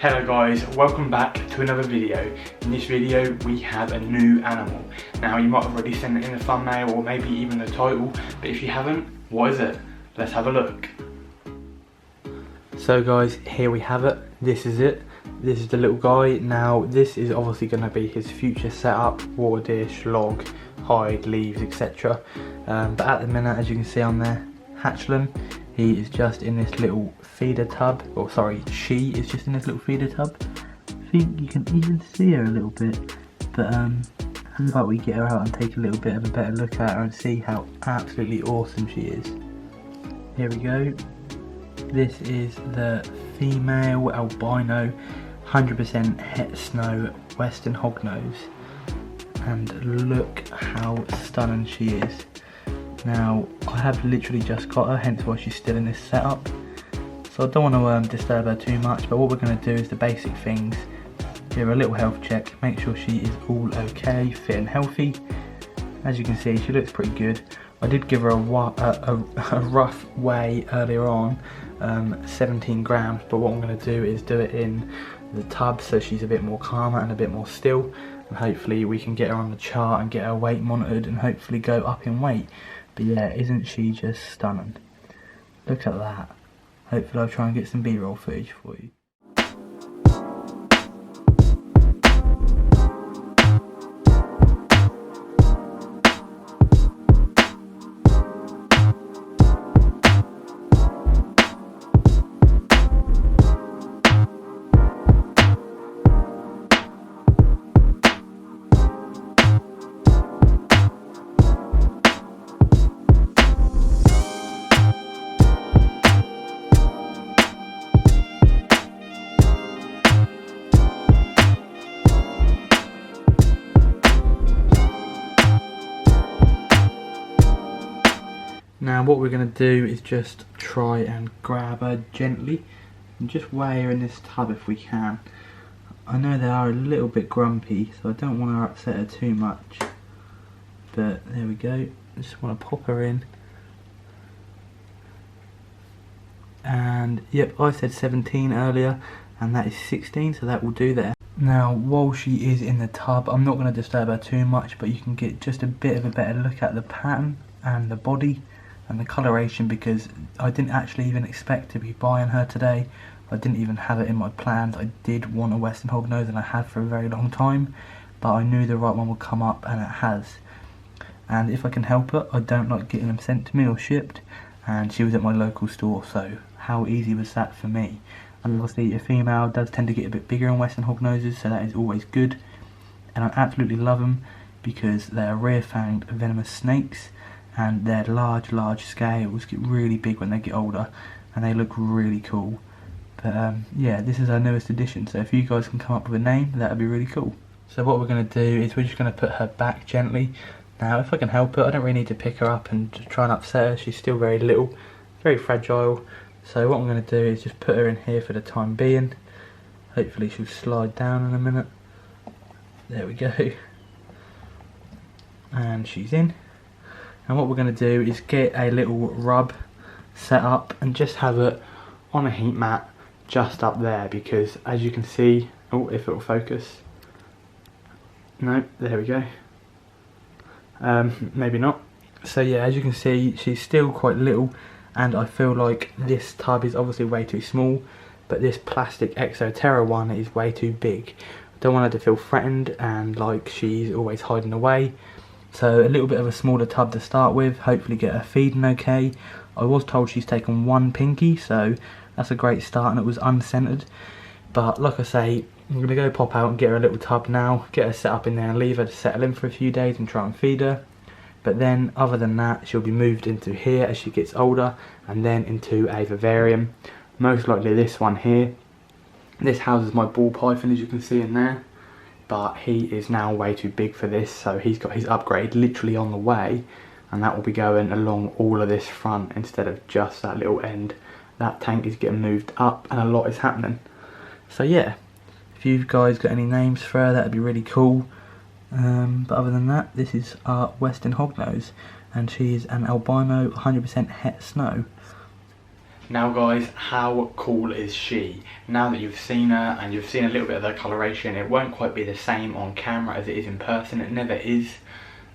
Hello guys, welcome back to another video. In this video we have a new animal. Now you might have already seen it in the thumbnail or maybe even the title, but if you haven't, what is it? Let's have a look. So guys, here we have it. This is it. This is the little guy. Now this is obviously going to be his future setup: water dish, log, hide, leaves, etc. But at the minute, as you can see on there, hatchling, he is just in this little feeder tub, or sorry, she is just in this little feeder tub. I think you can even see her a little bit, but how about we get her out and take a little bit of a better look at her and see how absolutely awesome she is. Here we go. This is the female albino 100% het snow western hognose, and look how stunning she is. Now I have literally just got her, hence why she's still in this setup, so I don't want to disturb her too much, but what we're going to do is the basic things. Give her a little health check, make sure she is all okay, fit and healthy. As you can see, she looks pretty good. I did give her a rough weigh earlier on, 17 grams, but what I'm going to do is do it in the tub so she's a bit more calmer and a bit more still, and hopefully we can get her on the chart and get her weight monitored and hopefully go up in weight. But yeah, isn't she just stunning? Look at that. Hopefully I'll try and get some B-roll footage for you. Now what we're going to do is just try and grab her gently and just weigh her in this tub if we can. I know they are a little bit grumpy, so I don't want to upset her too much, but there we go. I just want to pop her in, and yep, I said 17 earlier and that is 16, so that will do there. Now while she is in the tub, I'm not going to disturb her too much, but you can get just a bit of a better look at the pattern and the body and the coloration, because I didn't actually even expect to be buying her today. I didn't even have it in my plans. I did want a western hognose, and I had for a very long time, but I knew the right one would come up, and it has. And if I can help it, I don't like getting them sent to me or shipped, and she was at my local store, so how easy was that for me? And obviously a female does tend to get a bit bigger in western hognoses, so that is always good, and I absolutely love them because they are rear-fanged venomous snakes, and their large scales get really big when they get older, and they look really cool. But yeah, this is our newest addition, so if you guys can come up with a name, that would be really cool. So what we're going to do is we're just going to put her back gently. Now if I can help it, I don't really need to pick her up and try and upset her. She's still very little, very fragile, so what I'm going to do is just put her in here for the time being. Hopefully she'll slide down in a minute. There we go, and she's in. And what we're going to do is get a little rub set up and just have it on a heat mat just up there, because as you can see, oh, if it will focus, no, there we go, maybe not. So yeah, as you can see, she's still quite little, and I feel like this tub is obviously way too small, but this plastic Exo Terra one is way too big. I don't want her to feel threatened and like she's always hiding away. So a little bit of a smaller tub to start with, hopefully get her feeding okay. I was told she's taken one pinky, so that's a great start, and it was unscented. But like I say, I'm going to go pop out and get her a little tub now, get her set up in there and leave her to settle in for a few days and try and feed her. But then other than that, she'll be moved into here as she gets older, and then into a vivarium, most likely this one here. This houses my ball python, as you can see in there. But he is now way too big for this, so he's got his upgrade literally on the way, and that will be going along all of this front instead of just that little end. That tank is getting moved up and a lot is happening. So yeah, if you guys got any names for her, that would be really cool. But other than that, this is our western hognose, and she's an albino 100% het snow. Now guys, how cool is she? Now that you've seen her and you've seen a little bit of her coloration, it won't quite be the same on camera as it is in person. It never is.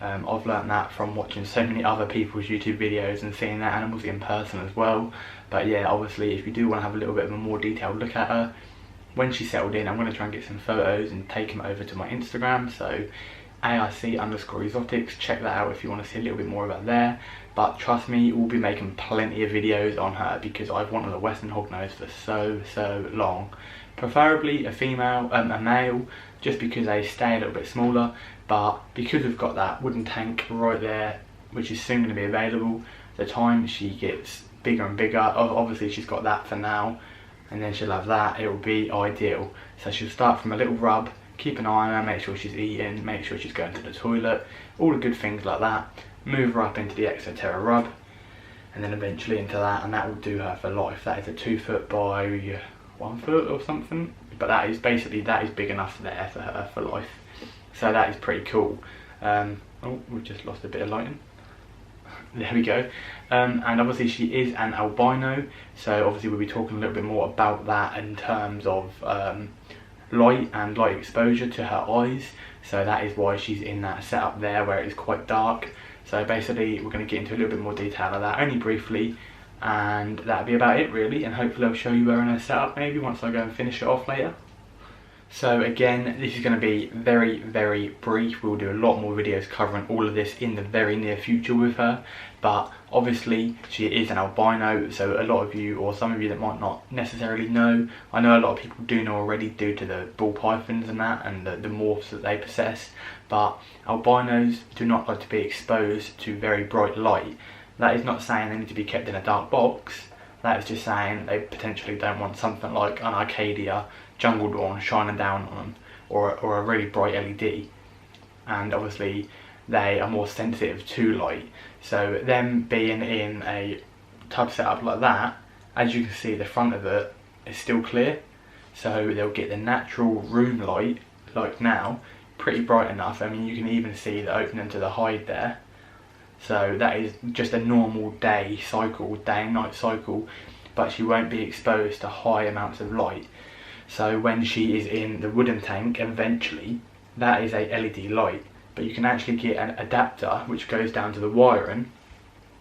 I've learnt that from watching so many other people's YouTube videos and seeing their animals in person as well. But yeah, obviously if you do want to have a little bit of a more detailed look at her, when she's settled in, I'm going to try and get some photos and take them over to my Instagram. So AIC_exotics, check that out if you want to see a little bit more about there. But trust me, we'll be making plenty of videos on her because I've wanted a Western hognose for so long. Preferably a female, a male, just because they stay a little bit smaller. But because we've got that wooden tank right there, which is soon going to be available, the time she gets bigger and bigger, obviously she's got that for now, and then she'll have that, it will be ideal. So she'll start from a little rub, keep an eye on her, make sure she's eating, make sure she's going to the toilet, all the good things like that. Move her up into the Exoterra rub, and then eventually into that, and that will do her for life. That is a 2 foot by 1 foot or something, but that is basically, that is big enough there for her for life. So that is pretty cool. Oh, we've just lost a bit of lighting. There we go. And obviously she is an albino, so obviously we'll be talking a little bit more about that in terms of light and light exposure to her eyes. So that is why she's in that setup there where it is quite dark. So basically we're going to get into a little bit more detail of that, only briefly, and that'll be about it really, and hopefully I'll show you her in her setup maybe once I go and finish it off later. So again, this is going to be very brief. We'll do a lot more videos covering all of this in the very near future with her, but obviously she is an albino, so a lot of you, or some of you that might not necessarily know, I know a lot of people do know already due to the ball pythons and that, and the morphs that they possess, but albinos do not like to be exposed to very bright light. That is not saying they need to be kept in a dark box. That is just saying they potentially don't want something like an Arcadia Jungle Dawn shining down on them, or a really bright LED. And obviously they are more sensitive to light. So them being in a tub setup like that, as you can see the front of it is still clear. So they'll get the natural room light, like now, pretty bright enough. I mean, you can even see the opening to the hide there. So that is just a normal day cycle, day and night cycle, but she won't be exposed to high amounts of light. So when she is in the wooden tank, eventually, that is a LED light, but you can actually get an adapter which goes down to the wiring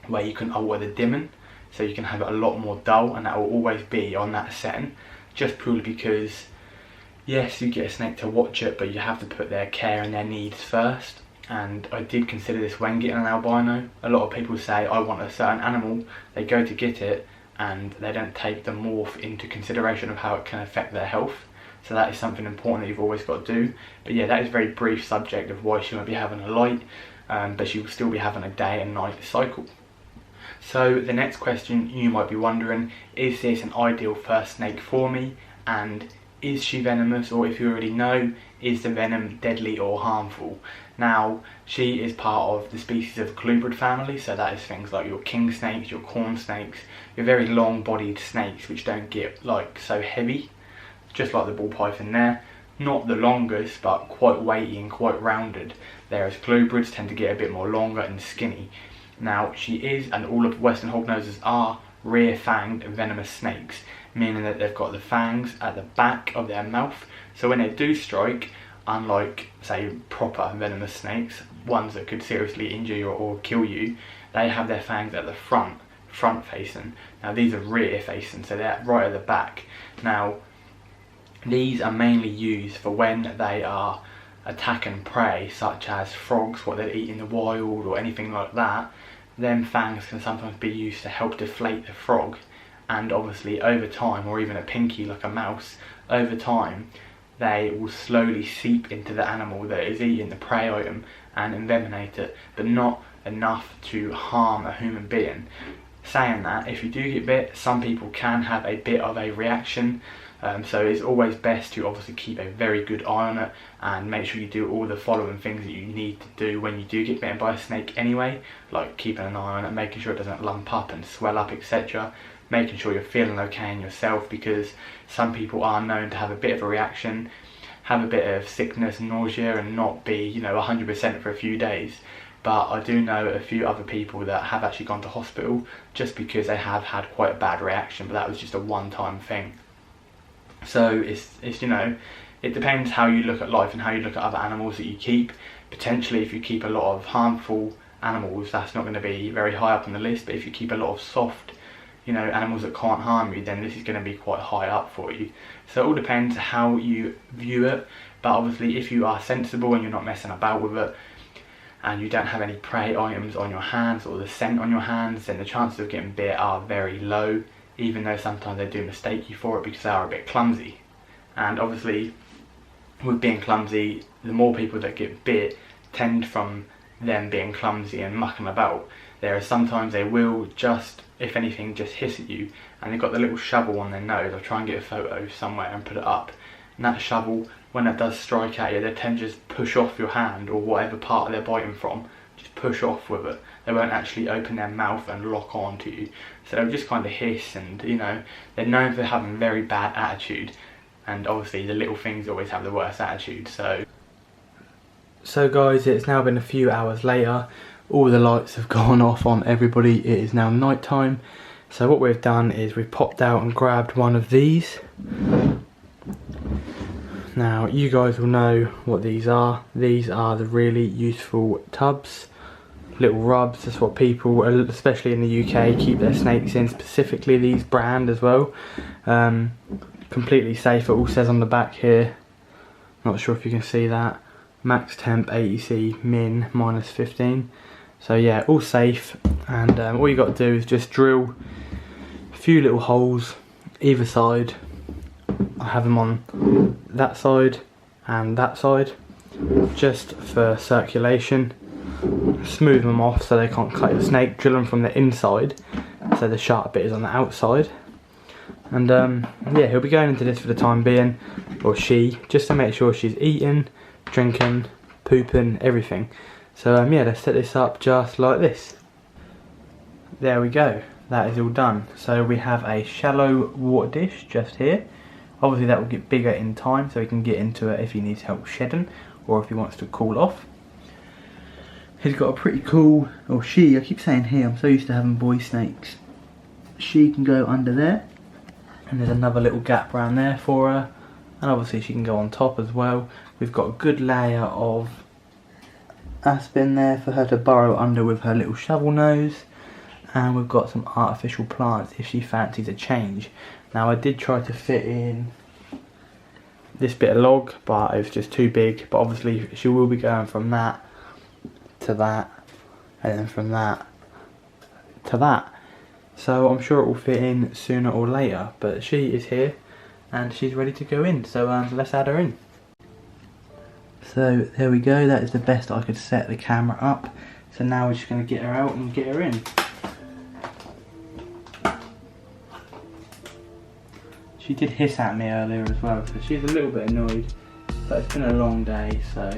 where you can alter the dimming, so you can have it a lot more dull, and that will always be on that setting, just purely because yes, you get a snake to watch it, but you have to put their care and their needs first. And I did consider this when getting an albino. A lot of people say I want a certain animal, they go to get it and they don't take the morph into consideration of how it can affect their health. So that is something important that you've always got to do. But yeah, that is a very brief subject of why she won't be having a light, but she will still be having a day and night cycle. So the next question you might be wondering, is this an ideal first snake for me, and is she venomous, or if you already know, is the venom deadly or harmful? Now, she is part of the species of colubrid family, so that is things like your king snakes, your corn snakes, your very long bodied snakes which don't get like so heavy, just like the ball python there. Not the longest, but quite weighty and quite rounded, whereas colubrids tend to get a bit more longer and skinny. Now, she is, and all of Western hognoses are, rear-fanged venomous snakes, meaning that they've got the fangs at the back of their mouth, so when they do strike, unlike say proper venomous snakes, ones that could seriously injure you or kill you, they have their fangs at the front facing. Now these are rear facing, so they're right at the back. Now these are mainly used for when they are attacking prey, such as frogs, what they eat in the wild or anything like that. Them fangs can sometimes be used to help deflate the frog, and obviously over time, or even a pinky like a mouse, over time they will slowly seep into the animal that is eating the prey item and envenomate it, but not enough to harm a human being. Saying that, if you do get bit, some people can have a bit of a reaction, so it's always best to obviously keep a very good eye on it and make sure you do all the following things that you need to do when you do get bitten by a snake anyway, like keeping an eye on it, making sure it doesn't lump up and swell up, etc. Making sure you're feeling okay in yourself, because some people are known to have a bit of a reaction, have a bit of sickness, nausea, and not be, 100% for a few days. but I do know a few other people that have actually gone to hospital just because they have had quite a bad reaction, but that was just a one-time thing. So it's you know, it depends how you look at life and how you look at other animals that you keep. Potentially if you keep a lot of harmful animals, that's not going to be very high up on the list, but if you keep a lot of soft, you know, animals that can't harm you, then this is going to be quite high up for you. So it all depends how you view it, but obviously if you are sensible and you're not messing about with it, and you don't have any prey items on your hands or the scent on your hands, then the chances of getting bit are very low, even though sometimes they do mistake you for it because they are a bit clumsy. And obviously with being clumsy, the more people that get bit tend from them being clumsy and mucking about. Whereas sometimes they will just, if anything, just hiss at you, and they've got the little shovel on their nose. I'll try and get a photo somewhere and put it up. And that shovel, when it does strike at you, they tend to just push off your hand or whatever part they're biting from, just push off with it. They won't actually open their mouth and lock on to you. So they'll just kind of hiss, and you know, they're known for having very bad attitude. And obviously the little things always have the worst attitude. So guys, it's now been a few hours later. All the lights have gone off on everybody. It is now night time. So what we've done is we've popped out and grabbed one of these. Now you guys will know what these are. These are the really useful tubs, little rubs. That's what people, especially in the UK, keep their snakes in, specifically these brand as well. Completely safe. It all says on the back here, not sure if you can see that, max temp AEC min -15. So yeah, all safe, and all you got to do is just drill a few little holes either side. I have them on that side and that side just for circulation. Smooth them off so they can't cut your snake. Drill them from the inside so the sharp bit is on the outside. And yeah, he'll be going into this for the time being, or she, just to make sure she's eating, drinking, pooping, everything. So yeah, let's set this up just like this. There we go, that is all done. So we have a shallow water dish just here. Obviously that will get bigger in time, so he can get into it if he needs help shedding or if he wants to cool off. He's got a pretty cool, or she, I keep saying he, I'm so used to having boy snakes. She can go under there, and there's another little gap around there for her, and obviously she can go on top as well. We've got a good layer of aspen there for her to burrow under with her little shovel nose, and we've got some artificial plants if she fancies a change. Now I did try to fit in this bit of log, but it was just too big, but obviously she will be going from that to that, and then from that to that. So I'm sure it will fit in sooner or later, but she is here and she's ready to go in, so let's add her in. So there we go, that is the best I could set the camera up. So now we're just going to get her out and get her in. She did hiss at me earlier as well, so she's a little bit annoyed, but it's been a long day, so.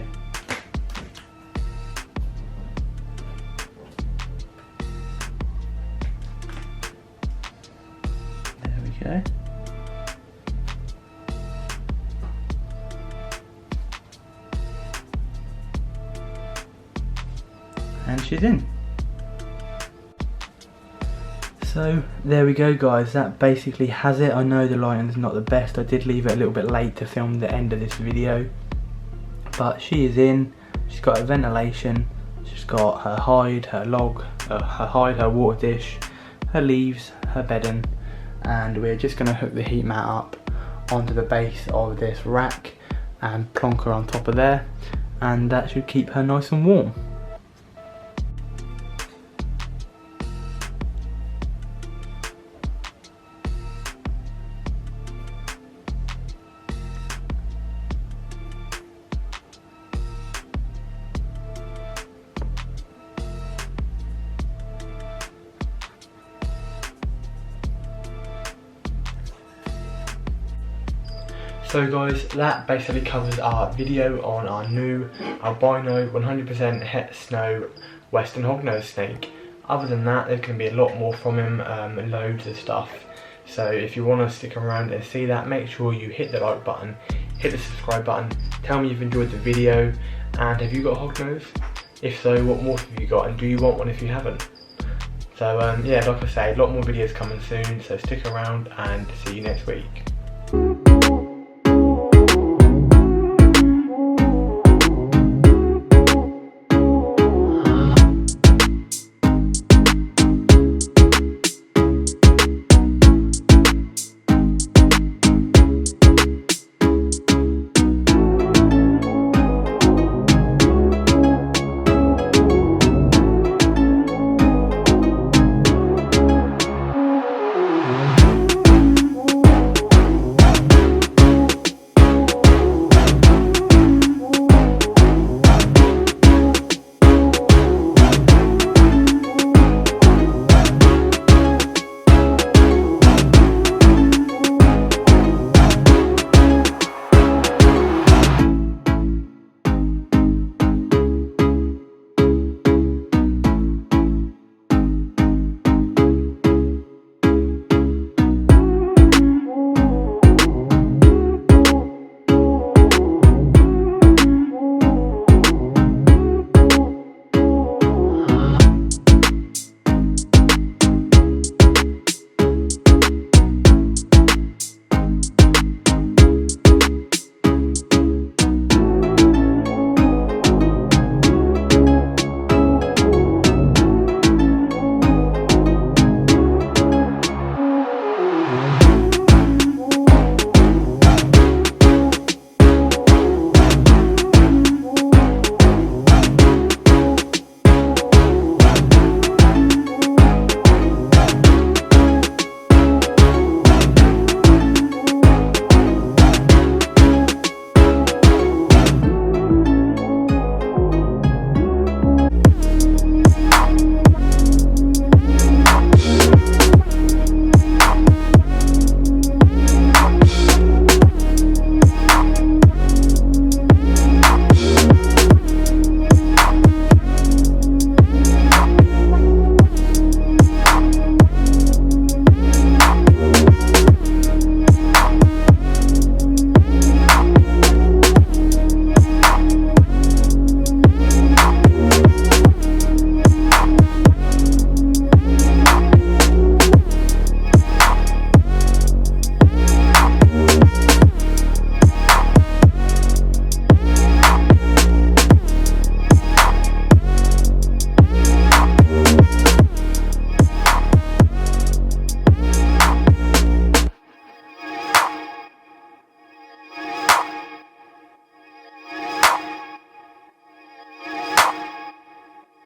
There we go. And she's in. So there we go guys, that basically has it. I know the lighting's not the best, I did leave it a little bit late to film the end of this video, but she is in. She's got her ventilation, she's got her hide, her log, her hide, her water dish, her leaves, her bedding, and we're just going to hook the heat mat up onto the base of this rack and plonk her on top of there, and that should keep her nice and warm. So guys, that basically covers our video on our new albino 100% het snow western hognose snake. Other than that, there's going to be a lot more from him, loads of stuff. So if you want to stick around and see that, make sure you hit the like button, hit the subscribe button, tell me you've enjoyed the video, and have you got a hognose? If so, what morph have you got, and do you want one if you haven't? So yeah, like I say, a lot more videos coming soon, so stick around and see you next week.